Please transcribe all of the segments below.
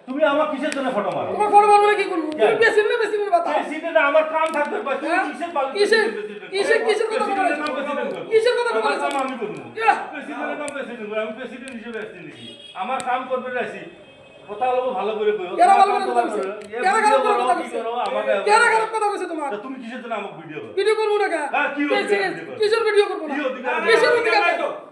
তুমি আমার কিসের জন্য ফটো মারো? তোমার ফটো মারবো না কি করব? তুমি পেছনে না পেছনে বাতা। প্রেসিডেন্ট আমার কাম থাকবে ভাই, তুমি কিসের পাল? কিসের কথা বলছো? কিসের কথা আমার বলছো? কাম আমি করব। প্রেসিডেন্টের কাম প্রেসিডেন্ট করে, আমি প্রেসিডেন্ট হিসেবে আসছি নাকি? আমার কাম করবে রাইছি। কথা বলবো ভালো করে কইও। কেন ভালো করে কথা বলছো? কেন খারাপ করে কথা বলছো? আমাকে কেন খারাপ কথা বলছো তোমার? তুমি কিসের জন্য আমাকে ভিডিও করো? ভিডিও করবো না কা? কি অধিকার? কিসের ভিডিও করবো না? কি অধিকার? কিসের অধিকার?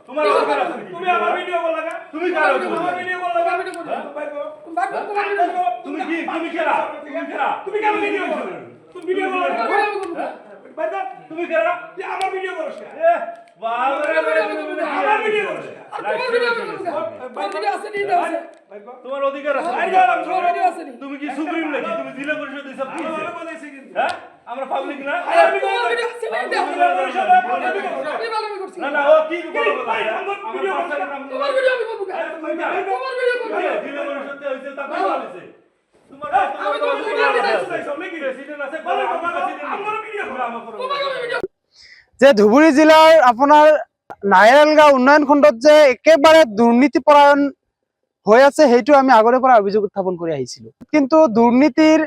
তোমার অধিকার আছে নাকি? তুমি আমার ভিডিও করলা না? তুমি কার অধিকার? আমার ভিডিও করলা না? ভিডিও করবো। ভাই গো, তোমার ভিডিও করবো। তুমি কি তুমি কেরা? তুমি কেরা? তুমি কেন ভিডিও করো? তুমি ভিডিও করলা না? ভাই দা, তুমি কেরা? তুই আমার ভিডিও করছ না? এ বাবা রে আমার ভিডিও করছ না? আর তোমার ভিডিও করবো না? তোমার ভিডিও আছে নি দাও আছে। ভাই গো, তোমার অধিকার আছে। তোমার ভিডিও আছে নি? তুমি কি সুপ্রিম নাকি? তুমি জেলা পরিষদ এসব কি? ভালো বলেছে কিন্তু। হ্যাঁ? আমরা পাবলিক না? তোমার ভিডিও আছে নি দাও। আমি ভালো করছি। না না ও কি বলো বলো। ভাই, আমার ভিডিও করছ না? তোমার ভিডিও আমি করবো কা? তোমার ভিডিও করবো। জেলা পরিষদে হইছে তা কি বলেছে? তোমার আমি তোমার ভিডিও দিতে প্রেসিডেন্ট আছে ভালো বলো কথা আমরা বলো, আমার ভিডিও করো। তোমাকে আমি ভিডিও যে ধুবুৰী জিলাৰ আপোনাৰ নায়াৰগাঁও উন্নয়ন খণ্ডত যে একেবাৰে দুৰ্নীতিপৰায়ণ হৈ আছে সেইটো আমি আগৰে পৰা অভিযোগ উত্থাপন কৰি আহিছিলো, কিন্তু দুৰ্নীতিৰ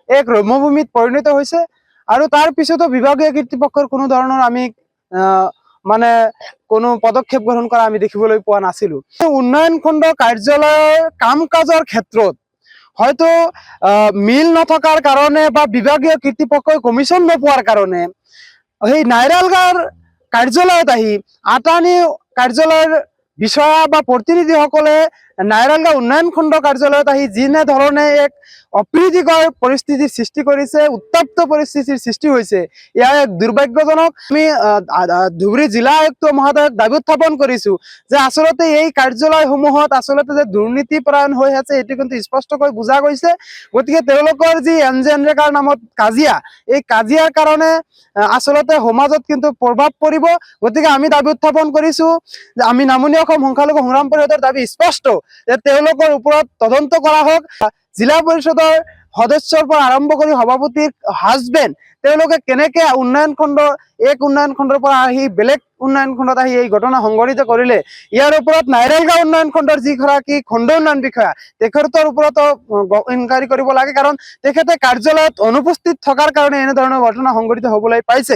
এক ৰম্যভূমিত পৰিণত হৈছে আৰু তাৰ পিছতো বিভাগীয় কৰ্তৃপক্ষৰ কোনো ধৰণৰ আমি মানে কোনো পদক্ষেপ গ্ৰহণ কৰা আমি দেখিবলৈ পোৱা নাছিলো। উন্নয়ন খণ্ড কাৰ্যালয়ৰ কাম কাজৰ ক্ষেত্ৰত হয়তো মিল নথকাৰ কাৰণে বা বিভাগীয় কৰ্তৃপক্ষই কমিশ্যন নোপোৱাৰ কাৰণে সেই নাইৰালগাঁৱৰ কাৰ্যালয়ত আহি আটানি কাৰ্যালয়ৰ বিষয়া বা প্ৰতিনিধিসকলে নাইৰালগাঁও উন্নয়ন খণ্ড কাৰ্যালয়ত আহি যিনে ধৰণে এক অপ্ৰীতিকৰ পৰিস্থিতিৰ সৃষ্টি কৰিছে, উত্তপ্ত পৰিস্থিতিৰ সৃষ্টি হৈছে, ইয়াৰ এক দুৰ্ভাগ্যজনক। আমি ধুবুৰী জিলা আয়ুক্ত মহোদয়ক দাবী উত্থাপন কৰিছো যে আচলতে এই কাৰ্যালয়সমূহত আচলতে যে দুৰ্নীতিপৰায়ণ হৈ আছে এইটো কিন্তু স্পষ্টকৈ বুজা গৈছে। গতিকে তেওঁলোকৰ যি এনজেনৰেগাৰ নামত কাজিয়া, এই কাজিয়াৰ কাৰণে আচলতে সমাজত কিন্তু প্ৰভাৱ পৰিব। গতিকে আমি দাবী উত্থাপন কৰিছো যে আমি নামনি অসম সংখ্যালঘু সংগ্ৰাম পৰিষদৰ দাবী স্পষ্ট যে তেওঁলোকৰ ওপৰত তদন্ত কৰা হওক। জিলা পৰিষদৰ সদস্যৰ পৰা আৰম্ভ কৰি সভাপতিৰ হাজবেণ্ড তেওঁলোকে কেনেকে উন্নয়ন খণ্ড এক উন্নয়ন খণ্ডৰ পৰা আহি বেলেগ উন্নয়ন খণ্ডত আহি এই ঘটনা সংঘটিত কৰিলে, ইয়াৰ ওপৰত নাইৰালগাঁও উন্নয়ন খণ্ডৰ যিগৰাকী খণ্ড উন্নয়ন বিষয়া তেখেতৰ ওপৰতো ইনকুৱাৰী কৰিব লাগে, কাৰণ তেখেতে কাৰ্যালয়ত অনুপস্থিত থকাৰ কাৰণে এনেধৰণৰ ঘটনা সংঘটিত হ'বলৈ পাইছে।